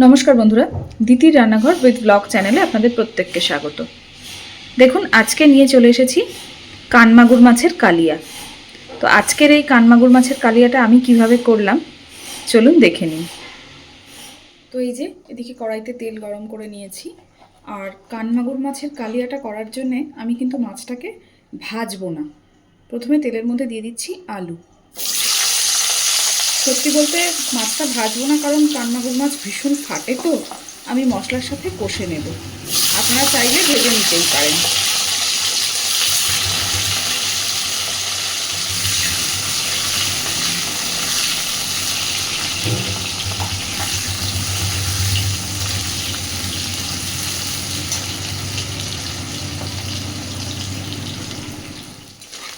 নমস্কার বন্ধুরা, দিতির রান্নাঘর উইথ ব্লগ চ্যানেলে আপনাদের প্রত্যেককে স্বাগত। দেখুন, আজকে নিয়ে চলে এসেছি কানমাগুর মাছের কালিয়া। তো আজকের এই কানমাগুর মাছের কালিয়াটা আমি কিভাবে করলাম চলুন দেখে নিন। তো এই যে এদিকে কড়াইতে তেল গরম করে নিয়েছি, আর কানমাগুর মাছের কালিয়াটা করার জন্যে আমি কিন্তু মাছটাকে ভাজবো না। প্রথমে তেলের মধ্যে দিয়ে দিচ্ছি আলু। সত্যি বলতে মাছটা ভাজবো না, কারণ কানমাগুর মাছ ভীষণ ফাটে, তো আমি মশলার সাথে কষে নেব। আপনারা চাইলে ভেজে নিতেই পারেন।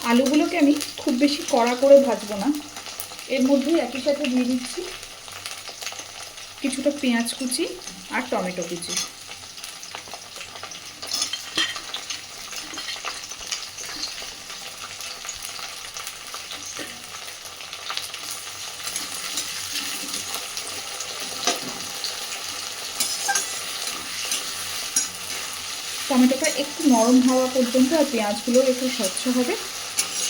আলুগুলোকে আমি খুব বেশি কড়া করে ভাজবো না, এর মধ্যে একই সাথে দিয়ে দিচ্ছি কিছুটা পেঁয়াজ কুচি আর টমেটো কুচি। টমেটোটা একটু নরম হওয়া পর্যন্ত আর পেঁয়াজগুলো একটু স্বচ্ছ হবে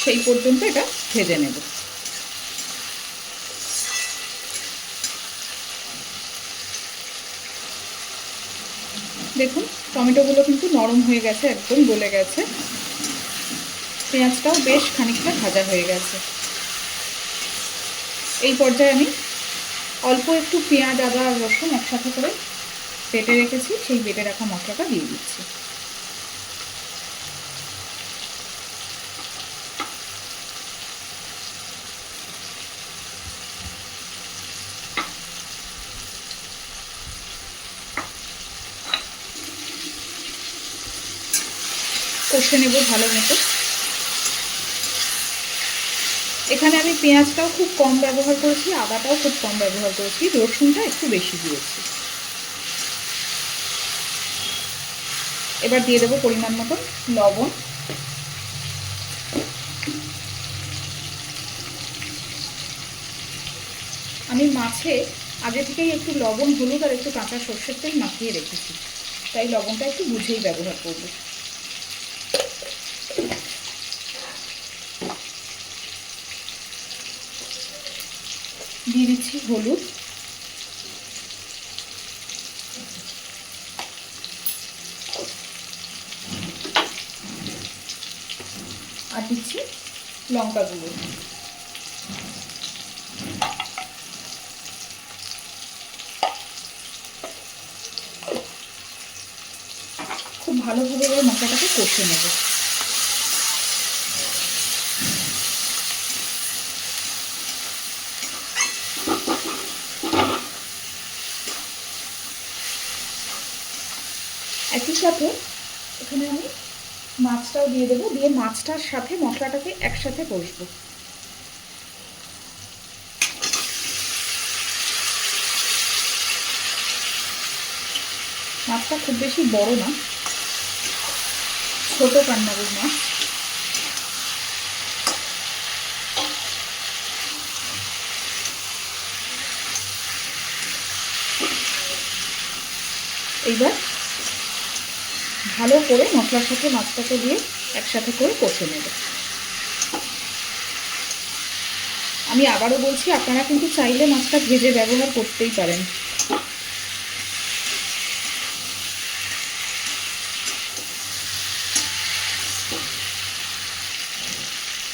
সেই পর্যন্ত এটা ভেজে নেব। দেখুন, টমেটোগুলো কিন্তু নরম হয়ে গেছে, একদম গলে গেছে। পেঁয়াজটাও বেশ খানিকটা ভাজা হয়ে গেছে। এই পর্যায়ে আমি অল্প একটু পেঁয়াজ, আদা আর রসুন একসাথে করে বেটে রেখেছি, সেই বেটে রাখা মশলাটা দিয়ে দিচ্ছি। কষে নেব ভালো মতো। এখানে আমি পেঁয়াজটাও খুব কম ব্যবহার করেছি, আদাটাও খুব কম ব্যবহার করেছি, রসুনটা একটু বেশি দিয়েছি। এবার দিয়ে দেবো পরিমাণ মতো লবণ। আমি মাছে আগে থেকেই একটু লবণ, হলুদ আর একটু কাঁচা সর্ষের তেল মাখিয়ে রেখেছি, তাই লবণটা একটু বুঝেই ব্যবহার করব। দিয়ে দিচ্ছি হলুদ, আর দিচ্ছি লঙ্কা গুঁড়ো। খুব ভালোভাবে এবার মশলাটাকে কষে নেব। একই সাথে এখানে আমি মাছটাও দিয়ে দেবো, দিয়ে মাছটার সাথে মশলাটাকে একসাথে কষবো। মাছটা খুব বেশি বড় না, ছোট কানমাগুর মাছ। এইবার ভালো করে মশলার সাথে মাছটাকে দিয়ে একসাথে করে কষে নেব। আমি আবারও বলছি, আপনারা কিন্তু চাইলে মাছটা ভেজে ব্যবহার করতেই পারেন।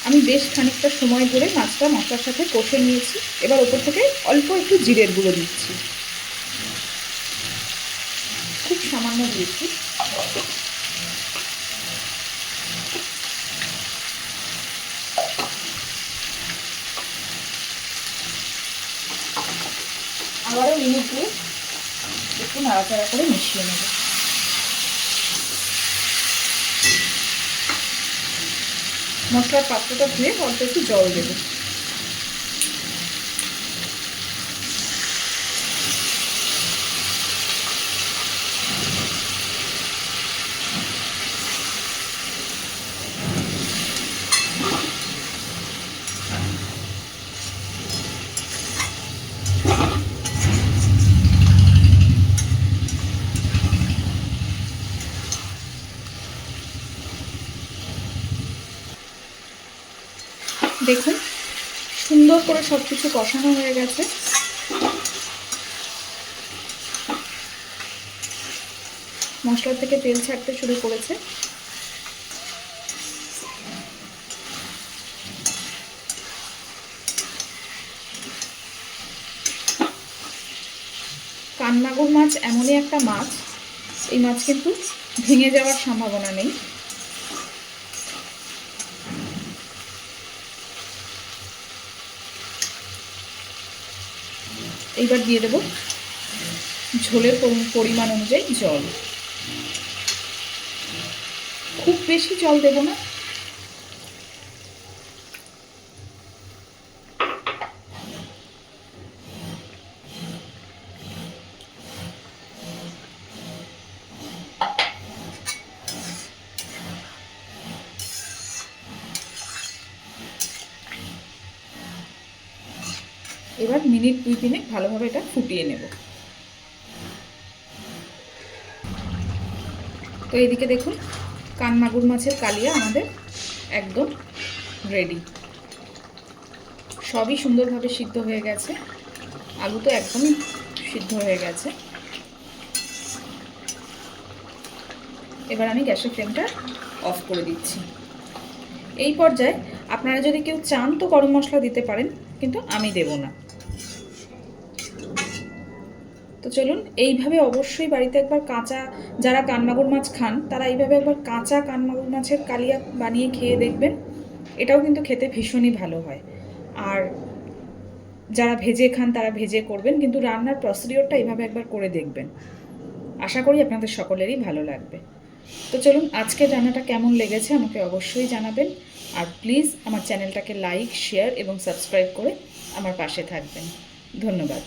আমি বেশ খানিকটা সময় ধরে মাছটা মশলার সাথে কষে নিয়েছি। এবার ওপর থেকে অল্প একটু জিরের গুঁড়ো দিচ্ছি, খুব সামান্য দিয়েছি। আবারও মিনিট দিয়ে একটু নাড়াচাড়া করে মিশিয়ে নেব। মশলার পাত্রটা ধুয়ে অল্প একটু জল দেবো। দেখুন সুন্দর করে সব কিছু কষানো হয়ে গেছে। মশলা থেকে তেল ছাড়তে শুরু করেছে। কানমাগুর মাছ এমনই একটা মাছ, এই মাছ কিন্তু ভেঙে যাওয়ার সম্ভাবনা নেই। এইবার দিয়ে দেব ঝোলের পরিমাণ অনুযায়ী জল। খুব বেশি জল দেব না, এবার মিনিট 2-3 ভালোভাবে এটা ফুটিয়ে নেব। তো এদিকে দেখুন কানমাগুর মাছের কালিয়া আমাদের একদম রেডি। সবই সুন্দরভাবে সিদ্ধ হয়ে গেছে, আলু তো একদমই সিদ্ধ হয়ে গেছে। এবার আমি গ্যাসের ফ্লেমটা অফ করে দিচ্ছি। এই পর্যায়ে আপনারা যদি কেউ চান তো গরম মশলা দিতে পারেন, কিন্তু আমি দেব না। তো চলুন এইভাবে অবশ্যই বাড়িতে একবার কাঁচা, যারা কানমাগুর মাছ খান তারা এইভাবে একবার কাঁচা কানমাগুর মাছের কালিয়া বানিয়ে খেয়ে দেখবেন। এটাও কিন্তু খেতে ভীষণই ভালো হয়। আর যারা ভেজে খান তারা ভেজে করবেন, কিন্তু রান্নার প্রসিডিওরটা এইভাবে একবার করে দেখবেন। আশা করি আপনাদের সকলেরই ভালো লাগবে। তো চলুন আজকের রান্নাটা কেমন লেগেছে আমাকে অবশ্যই জানাবেন। আর প্লিজ আমার চ্যানেলটাকে লাইক, শেয়ার এবং সাবস্ক্রাইব করে আমার পাশে থাকবেন। ধন্যবাদ।